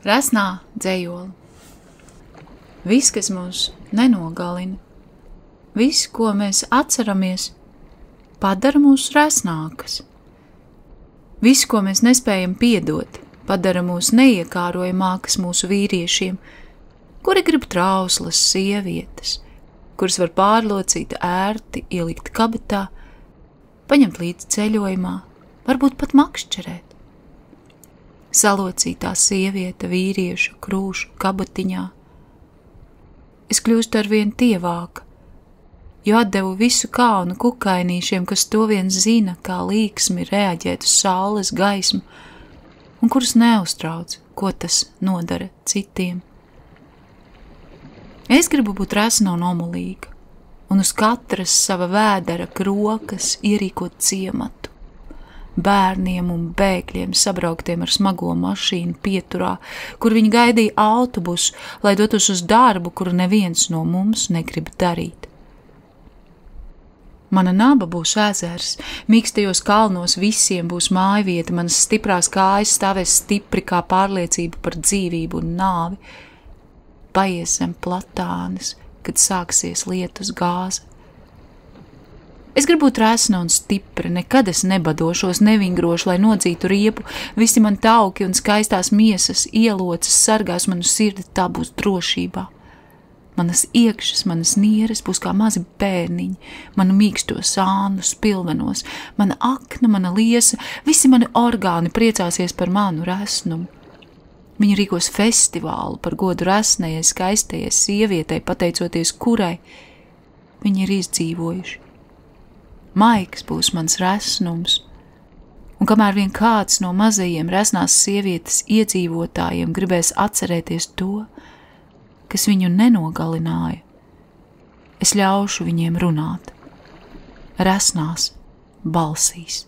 Resnā dzejola. Viss, kas mūs nenogalina, viss, ko mēs atceramies, padara mūs resnākas. Viss, ko mēs nespējam piedot, padara mūs neiekārojamākas mūsu vīriešiem, kuri grib trauslas sievietes, kuras var pārlocīt ērti, ielikt kabatā, paņemt līdzi ceļojumā, varbūt pat makšķerēt. Salocītā sieviete vīriešu krūšu kabatiņā. Es kļūstu arvien tievāka, jo atdevu visu kaunu kukainīšiem, kas to vien zina, kā līksmi reaģēt uz saules gaismu, un kurus neuztrauc, ko tas nodara citiem. Es gribu būt resna un omulīga, un uz katras sava vēdera krokas ierīkot ciematu, bērniem un bēgļiem sabrauktiem ar smago mašīnu pieturā, kur viņi gaidīja autobusu, lai dotos uz darbu, kuru neviens no mums negrib darīt. Mana naba būs ezers, mīkstajos kalnos visiem būs mājvieta, manas stiprās kājas stāvēs stipri kā pārliecība par dzīvību un nāvi. Paies zem platānes, kad sāksies lietus gāze. Es gribu būt resna un stipra, nekad es nebadošos, nevingrošu, lai nodzītu riepu, visi man tauki un skaistās miesas, ieloces sargās manu sirdi, tā būs drošībā. Manas iekšas, manas nieres būs kā mazi bērniņi, manu mīksto sānu spilvenos, mana akna, mana liesa, visi mani orgāni priecāsies par manu resnumu. Viņi rīkos festivālu par godu resnajai, skaistajai sievietei, pateicoties kurai viņi ir izdzīvojuši. Maiks būs mans resnums, un kamēr vien kāds no mazajiem resnās sievietes iedzīvotājiem gribēs atcerēties to, kas viņu nenogalināja, es ļaušu viņiem runāt resnās balsīs.